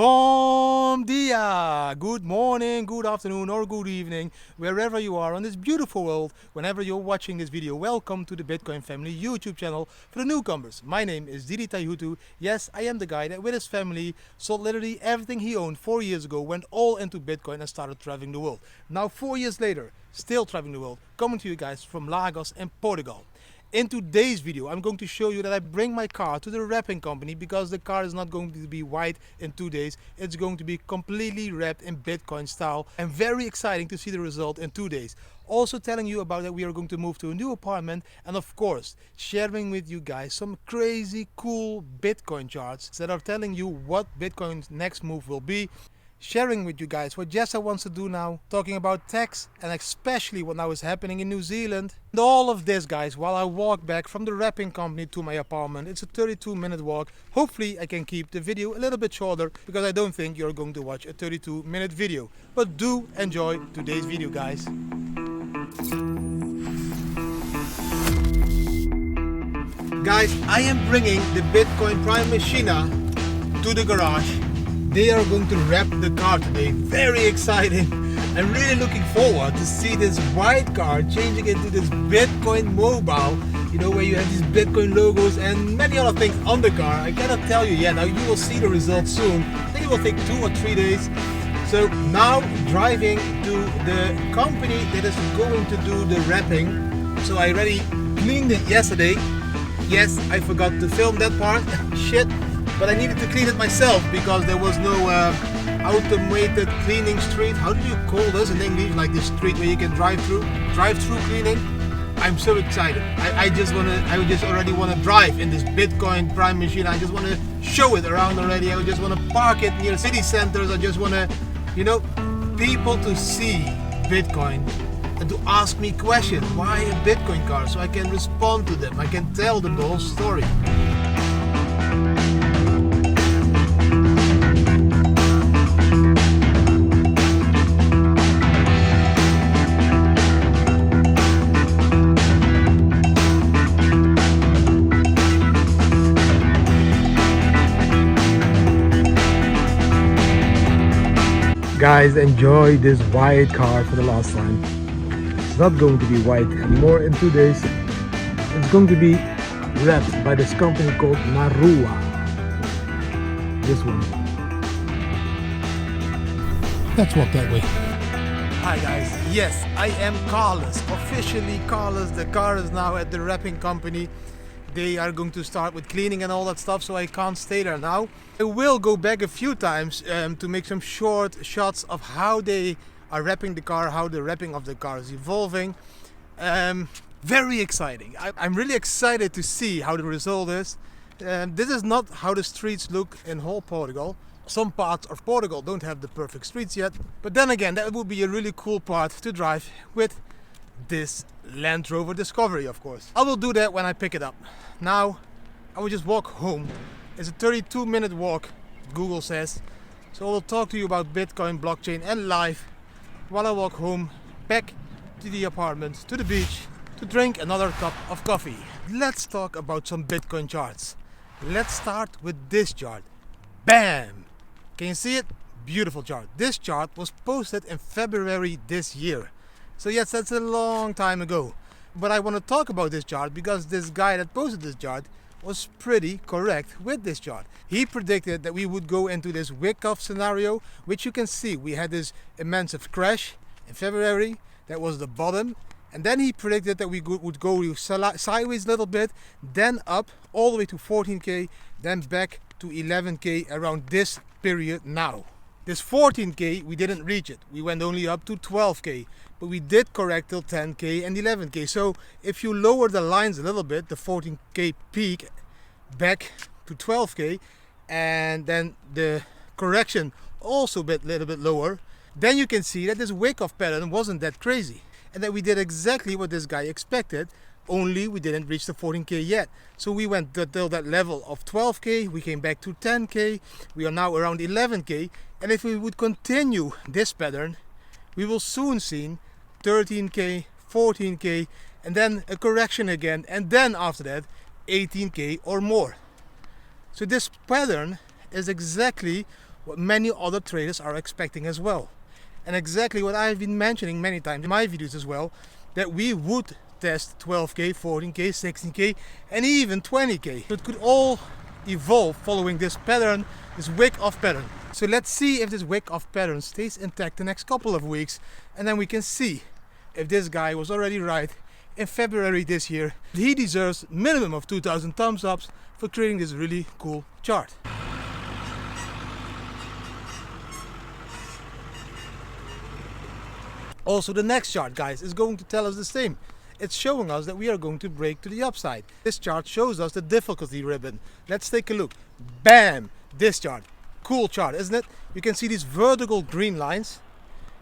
Bom dia! Good morning, good afternoon, or good evening, wherever you are on this beautiful world, whenever you're watching this video. Welcome to the Bitcoin Family YouTube channel for the newcomers. My name is Didi Taihuttu. Yes, I am the guy that with his family sold literally everything he owned 4 years ago, went all into Bitcoin and started traveling the world. Now 4 years later, still traveling the world, coming to you guys from Lagos and Portugal. In today's video, I'm going to show you that I bring my car to the wrapping company because the car is not going to be white in 2 days. It's going to be completely wrapped in Bitcoin style and very exciting to see the result in 2 days. Also telling you about that we are going to move to a new apartment and of course sharing with you guys some crazy cool Bitcoin charts that are telling you what Bitcoin's next move will be. Sharing with you guys what Jessa wants to do now, talking about tax and especially what now is happening in New Zealand. And all of this, guys, while I walk back from the wrapping company to my apartment. It's a 32-minute walk. Hopefully I can keep the video a little bit shorter because I don't think you're going to watch a 32-minute video. But do enjoy today's video, guys. Guys, I am bringing the Bitcoin Prime Machina to the garage. They are going to wrap the car today. Very exciting. I'm really looking forward to see this white car changing into this Bitcoin mobile. You know, where you have these Bitcoin logos and many other things on the car. I cannot tell you yet. Now you will see the results soon. I think it will take 2 or 3 days. So now driving to the company that is going to do the wrapping. So I already cleaned it yesterday. Yes, I forgot to film that part. Shit. But I needed to clean it myself because there was no automated cleaning street. How do you call this in English? Like this street where you can drive through cleaning. I'm so excited. I just already want to drive in this Bitcoin Prime machine. I just want to show it around already. I just want to park it near city centers. I just want to, you know, people to see Bitcoin and to ask me questions. Why a Bitcoin car? So I can respond to them. I can tell them the whole story. Guys, enjoy this white car for the last time. It's not going to be white anymore in 2 days. It's going to be wrapped by this company called Narua. This one. Let's walk that way. Hi guys, yes, I am carless, officially carless. The car is now at the wrapping company. They are going to start with cleaning and all that stuff, so I can't stay there now. I will go back a few times to make some short shots of how they are wrapping the car, how the wrapping of the car is evolving. Very exciting. I'm really excited to see how the result is. This is not how the streets look in whole Portugal. Some parts of Portugal don't have the perfect streets yet, but then again, that would be a really cool part to drive with this Land Rover Discovery, of course. I will do that when I pick it up. Now I will just walk home. It's a 32-minute walk, Google says. So I will talk to you about Bitcoin, blockchain and life while I walk home, back to the apartment, to the beach, to drink another cup of coffee. Let's talk about some Bitcoin charts. Let's start with this chart. Bam! Can you see it? Beautiful chart. This chart was posted in February this year. So yes, that's a long time ago. But I want to talk about this chart because this guy that posted this chart was pretty correct with this chart. He predicted that we would go into this wick-off scenario, which you can see. We had this immense crash in February. That was the bottom. And then he predicted that we would go sideways a little bit, then up all the way to 14K, then back to 11K around this period now. This 14K, we didn't reach it. We went only up to 12K, but we did correct till 10K and 11K. So if you lower the lines a little bit, the 14K peak back to 12K, and then the correction also a little bit lower, then you can see that this wick-off pattern wasn't that crazy. And that we did exactly what this guy expected, only we didn't reach the 14K yet. So we went till that level of 12K, we came back to 10K, we are now around 11K. And if we would continue this pattern, we will soon see 13K, 14K, and then a correction again, and then after that 18K or more. So this pattern is exactly what many other traders are expecting as well. And exactly what I've been mentioning many times in my videos as well, that we would test 12k, 14k, 16k and even 20k. So it could all evolve following this pattern, this wick-off pattern. So let's see if this wick-off pattern stays intact the next couple of weeks, and then we can see if this guy was already right in February this year. He deserves minimum of 2,000 thumbs ups for creating this really cool chart. Also, the next chart, guys, is going to tell us the same. It's showing us that we are going to break to the upside. This chart shows us the difficulty ribbon. Let's take a look. Bam! This chart. Cool chart, isn't it? You can see these vertical green lines.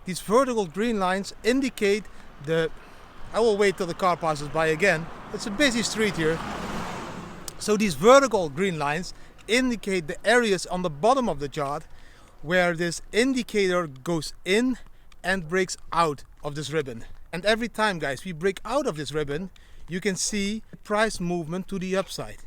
These vertical green lines indicate the... I will wait till the car passes by again. It's a busy street here. So these vertical green lines indicate the areas on the bottom of the chart where this indicator goes in and breaks out of this ribbon. And every time, guys, we break out of this ribbon, you can see the price movement to the upside.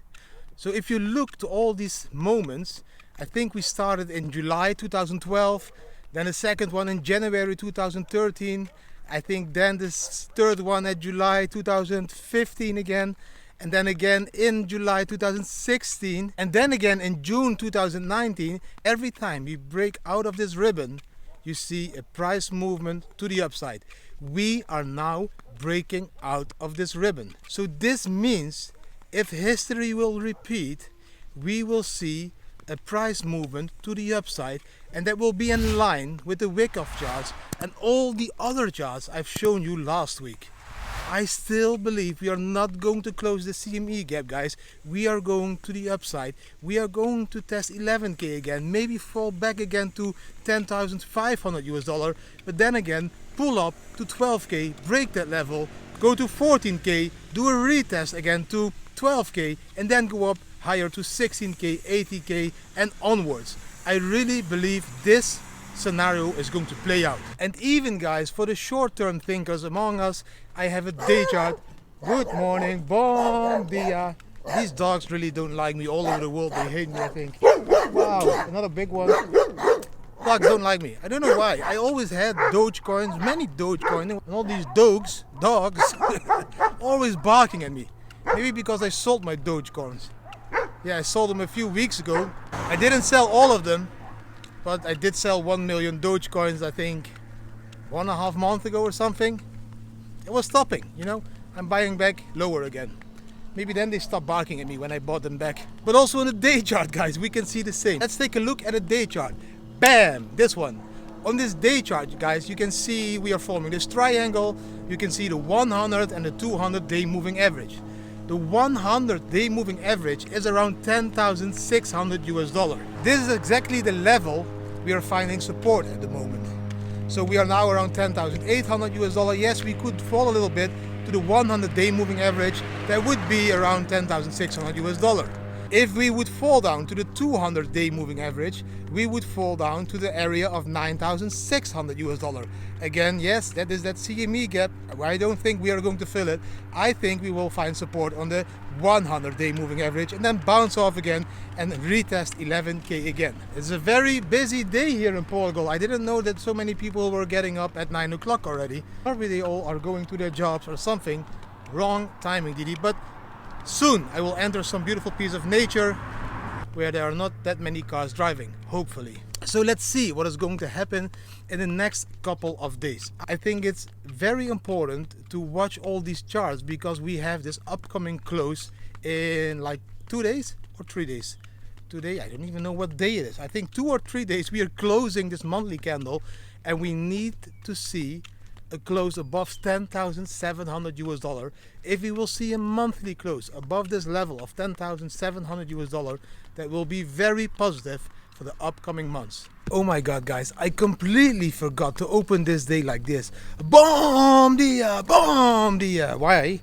So if you look to all these moments, I think we started in July 2012, then the second one in January 2013, I think then this third one at July 2015 again, and then again in July 2016, and then again in June 2019. Every time we break out of this ribbon, you see a price movement to the upside. We are now breaking out of this ribbon. So this means if history will repeat, we will see a price movement to the upside, and that will be in line with the wick-off charts and all the other charts I've shown you last week. I still believe we are not going to close the CME gap, guys. We are going to the upside. We are going to test 11k again, maybe fall back again to 10,500 US dollar, but then again pull up to 12k, break that level, go to 14k, do a retest again to 12k, and then go up higher to 16k, 80k and onwards. I really believe this scenario is going to play out. And even, guys, for the short-term thinkers among us, I have a day chart. Good morning, bom dia. These dogs really don't like me all over the world. They hate me, I think. Wow, another big one. Dogs don't like me. I don't know why. I always had Dogecoins, many Dogecoins, and all these dogs, always barking at me. Maybe because I sold my Dogecoins. Yeah, I sold them a few weeks ago. I didn't sell all of them, but I did sell 1 million Dogecoins, I think, 1.5 months ago or something. It was stopping, you know. I'm buying back lower again. Maybe then they stop barking at me when I bought them back. But also in the day chart, guys, we can see the same. Let's take a look at a day chart. Bam! This one. On this day chart, guys, you can see we are forming this triangle. You can see the 100 and the 200 day moving average. The 100 day moving average is around 10,600 US dollar. This is exactly the level we are finding support at the moment. So we are now around 10,800 US dollar. Yes, we could fall a little bit to the 100 day moving average. That would be around 10,600 US dollar. If we would fall down to the 200 day moving average, we would fall down to the area of 9,600 US dollar. Again, yes, that is that CME gap. I don't think we are going to fill it. I think we will find support on the 100 day moving average and then bounce off again and retest 11k again. It's a very busy day here in Portugal. I didn't know that so many people were getting up at 9 o'clock already. Probably they all are going to their jobs or something. Wrong timing, Didi, but soon I will enter some beautiful piece of nature where there are not that many cars driving, hopefully. So let's see what is going to happen in the next couple of days. I think it's very important to watch all these charts because we have this upcoming close in like 2 days or 3 days. Today, I don't even know what day it is. I think 2 or 3 days we are closing this monthly candle, and we need to see a close above 10,700 US dollar. If we will see a monthly close above this level of 10,700 US dollar, that will be very positive for the upcoming months. Oh my god, guys, I completely forgot to open this day like this. Bom dia, bom dia. Why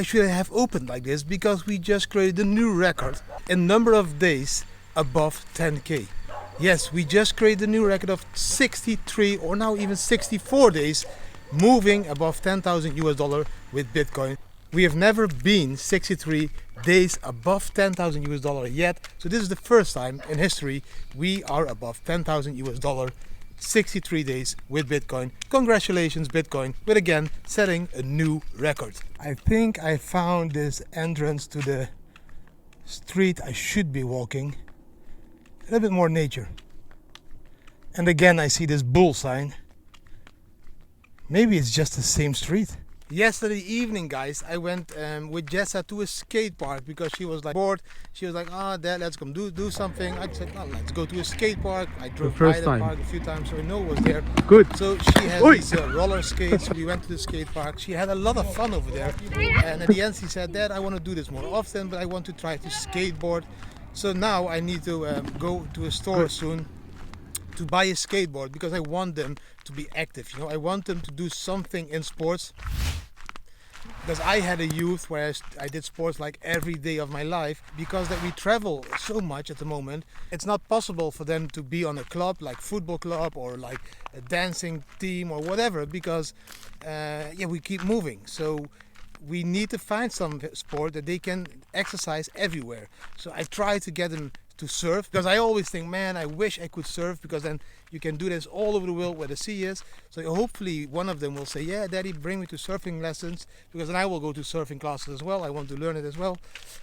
should I have opened like this? Because we just created a new record in number of days above 10k. Yes, we just created a new record of 63 or now even 64 days moving above 10,000 US dollar with Bitcoin. We have never been 63 days above 10,000 US dollar yet. So this is the first time in history we are above 10,000 US dollar 63 days with Bitcoin. Congratulations Bitcoin, with again setting a new record. I think I found this entrance to the street I should be walking. A little bit more nature. And again I see this bull sign. Maybe it's just the same street. Yesterday evening, guys, I went with Jessa to a skate park because she was like bored. She was like, Dad, let's come do something. I said, well, let's go to a skate park. I drove by the park a few times, so I know it was there. Good. So she has these roller skates. We went to the skate park. She had a lot of fun over there. And at the end she said, Dad, I want to do this more often, but I want to try to skateboard. So now I need to go to a store soon to buy a skateboard because I want them to be active. You know, I want them to do something in sports. Because I had a youth where I did sports like every day of my life. Because that we travel so much at the moment, it's not possible for them to be on a club like football club or like a dancing team or whatever. Because we keep moving. So we need to find some sport that they can exercise everywhere. So I try to get them to surf, because I always think, man, I wish I could surf, because then you can do this all over the world where the sea is. So hopefully one of them will say, yeah, Daddy, bring me to surfing lessons, because then I will go to surfing classes as well. I want to learn it as well.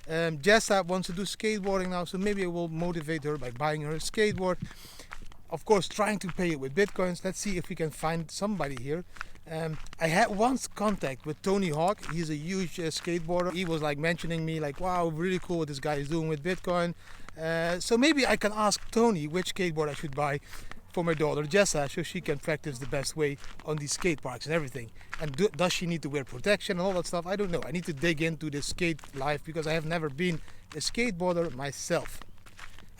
Jessa wants to do skateboarding now, so maybe I will motivate her by buying her a skateboard. Of course, trying to pay it with Bitcoins. Let's see if we can find somebody here. I had once contact with Tony Hawk. He's a huge skateboarder. He was like mentioning me like, wow, really cool what this guy is doing with Bitcoin. So maybe I can ask Tony which skateboard I should buy for my daughter Jessa, so she can practice the best way on these skate parks and everything. And does she need to wear protection and all that stuff? I don't know. I need to dig into this skate life because I have never been a skateboarder myself.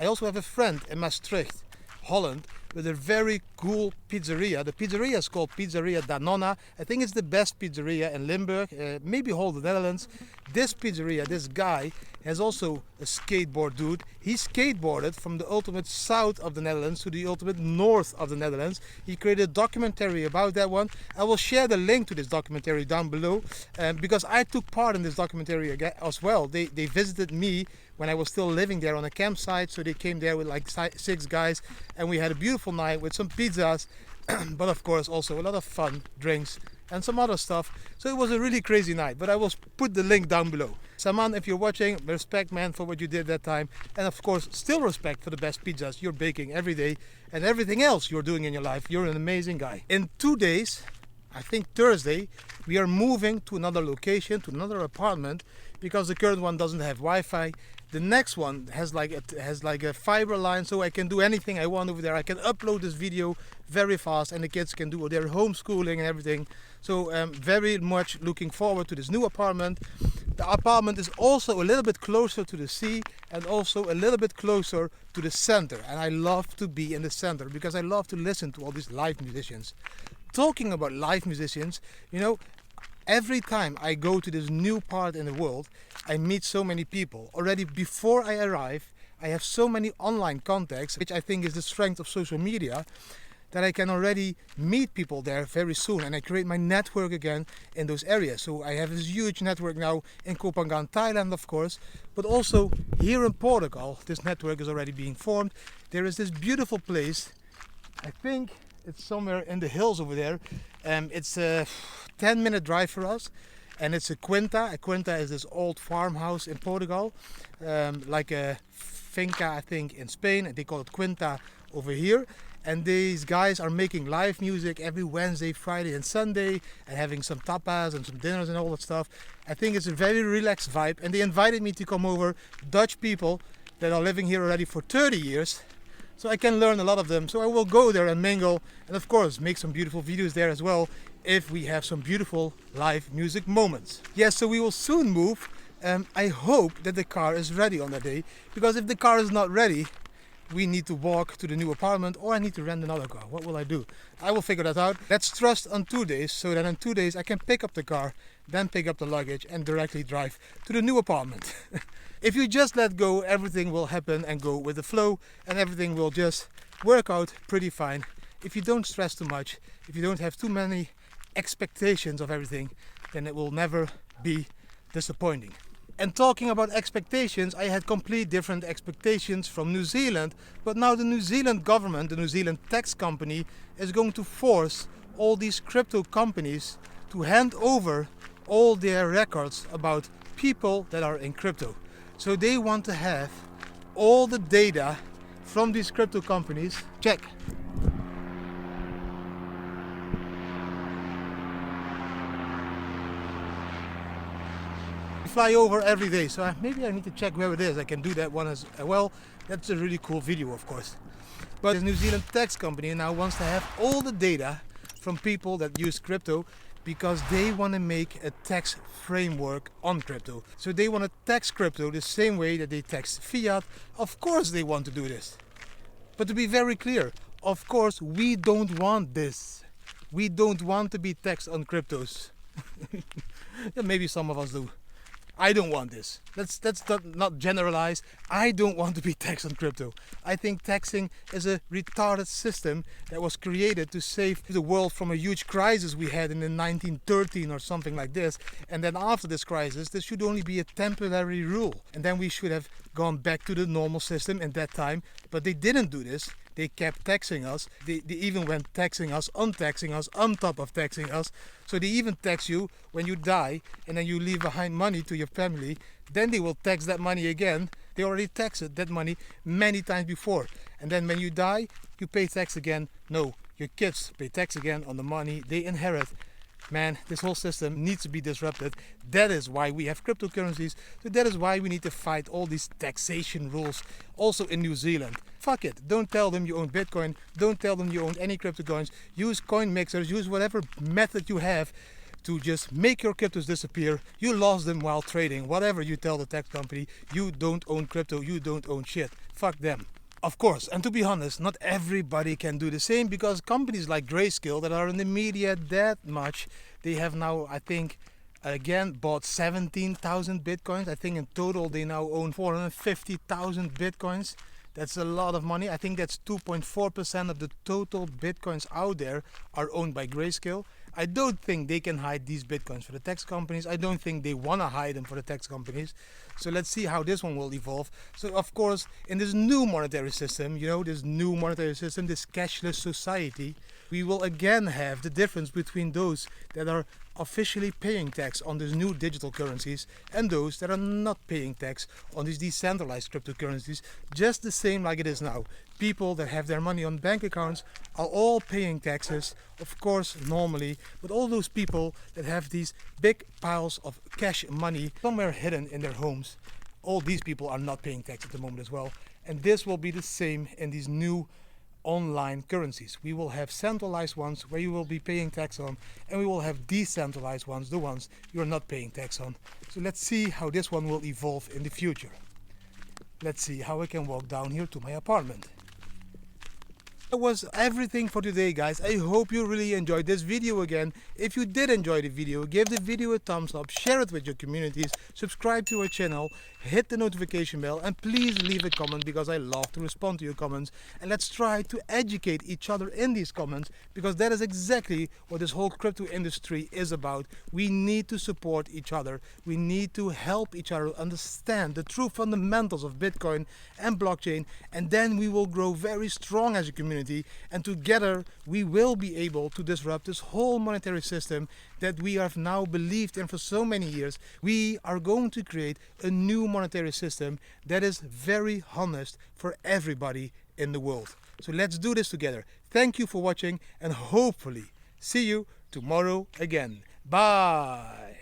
I also have a friend in Maastricht, Holland, with a very cool pizzeria. The pizzeria is called Pizzeria Da Nonna. I think it's the best pizzeria in Limburg, maybe whole the Netherlands. This pizzeria, this guy, has also a skateboard dude. He skateboarded from the ultimate south of the Netherlands to the ultimate north of the Netherlands. He created a documentary about that one. I will share the link to this documentary down below, because I took part in this documentary as well. They visited me when I was still living there on a campsite, so they came there with like 6 guys, and we had a beautiful night with some pizzas, but of course also a lot of fun, drinks and some other stuff. So it was a really crazy night, but I will put the link down below. Saman, if you're watching, respect, man, for what you did that time, and of course still respect for the best pizzas you're baking every day and everything else you're doing in your life. You're an amazing guy. In 2 days, I think Thursday, we are moving to another location, to another apartment, because the current one doesn't have Wi-Fi. The next one has like a fiber line, so I can do anything I want over there. I can upload this video very fast, and the kids can do their homeschooling and everything. So very much looking forward to this new apartment. The apartment is also a little bit closer to the sea and also a little bit closer to the center. And I love to be in the center because I love to listen to all these live musicians. Talking about live musicians, you know, every time I go to this new part in the world, I meet so many people. Already before I arrive, I have so many online contacts, which I think is the strength of social media, that I can already meet people there very soon, and I create my network again in those areas. So I have this huge network now in Koh Phangan, Thailand, of course, but also here in Portugal. This network is already being formed. There is this beautiful place, I think it's somewhere in the hills over there. It's a 10-minute drive for us, and it's a quinta. A quinta is this old farmhouse in Portugal, like a finca, I think, in Spain, and they call it quinta over here. And these guys are making live music every Wednesday, Friday and Sunday, and having some tapas and some dinners and all that stuff. I think it's a very relaxed vibe, and they invited me to come over, Dutch people that are living here already for 30 years. So I can learn a lot of them. So I will go there and mingle, and of course make some beautiful videos there as well, if we have some beautiful live music moments. Yes, so we will soon move. I hope that the car is ready on that day, because if the car is not ready, we need to walk to the new apartment, or I need to rent another car. What will I do? I will figure that out. Let's trust on 2 days, so that in 2 days I can pick up the car, then pick up the luggage and directly drive to the new apartment. If you just let go, everything will happen and go with the flow, and everything will just work out pretty fine. If you don't stress too much, if you don't have too many expectations of everything, then it will never be disappointing. And talking about expectations, I had complete different expectations from New Zealand, but now the New Zealand government, the New Zealand tax company, is going to force all these crypto companies to hand over all their records about people that are in crypto. So they want to have all the data from these crypto companies. Check. Fly over every day, so maybe I need to check where it is. I can do that one as well. That's a really cool video, of course. But the New Zealand tax company now wants to have all the data from people that use crypto because they want to make a tax framework on crypto. So they want to tax crypto the same way that they tax fiat. Of course they want to do this. But to be very clear, of course we don't want this. We don't want to be taxed on cryptos. Yeah, maybe some of us do. I don't want this. Let's not generalize. I don't want to be taxed on crypto. I think taxing is a retarded system that was created to save the world from a huge crisis we had in the 1913 or something like this. And then after this crisis, this should only be a temporary rule. And then we should have gone back to the normal system in that time. But they didn't do this. They kept taxing us. They even went taxing us, untaxing us, on top of taxing us. So they even tax you when you die and then you leave behind money to your family. Then they will tax that money again. They already taxed that money many times before. And then when you die, you pay tax again. No, your kids pay tax again on the money they inherit. Man, this whole system needs to be disrupted. That is why we have cryptocurrencies. So that is why we need to fight all these taxation rules also in New Zealand. Fuck it. Don't tell them you own Bitcoin. Don't tell them you own any crypto coins. Use coin mixers. Use whatever method you have to just make your cryptos disappear. You lost them while trading. Whatever you tell the tax company, you don't own crypto. You don't own shit. Fuck them. Of course, and to be honest, not everybody can do the same because companies like Grayscale that are in the media that much, they have now, I think, again bought 17,000 Bitcoins. I think in total they now own 450,000 Bitcoins. That's a lot of money. I think that's 2.4% of the total Bitcoins out there are owned by Grayscale. I don't think they can hide these Bitcoins for the tax companies. I don't think they want to hide them for the tax companies. So let's see how this one will evolve. So of course, in this new monetary system, this new monetary system, this cashless society, we will again have the difference between those that are officially paying tax on these new digital currencies and those that are not paying tax on these decentralized cryptocurrencies, just the same like it is now. People that have their money on bank accounts are all paying taxes, of course, normally, but all those people that have these big piles of cash money somewhere hidden in their homes, all these people are not paying tax at the moment as well. And this will be the same in these new online currencies. We will have centralized ones where you will be paying tax on, and we will have decentralized ones, the ones you're not paying tax on. So let's see how this one will evolve in the future. Let's see how I can walk down here to my apartment. That was everything for today, guys. I hope you really enjoyed this video again. If you did enjoy the video, give the video a thumbs up, share it with your communities, subscribe to our channel, hit the notification bell, and please leave a comment because I love to respond to your comments. And let's try to educate each other in these comments because that is exactly what this whole crypto industry is about. We need to support each other. We need to help each other understand the true fundamentals of Bitcoin and blockchain, and then we will grow very strong as a community. And together we will be able to disrupt this whole monetary system that we have now believed in for so many years. We are going to create a new monetary system that is very honest for everybody in the world. So let's do this together. Thank you for watching and hopefully see you tomorrow again. Bye.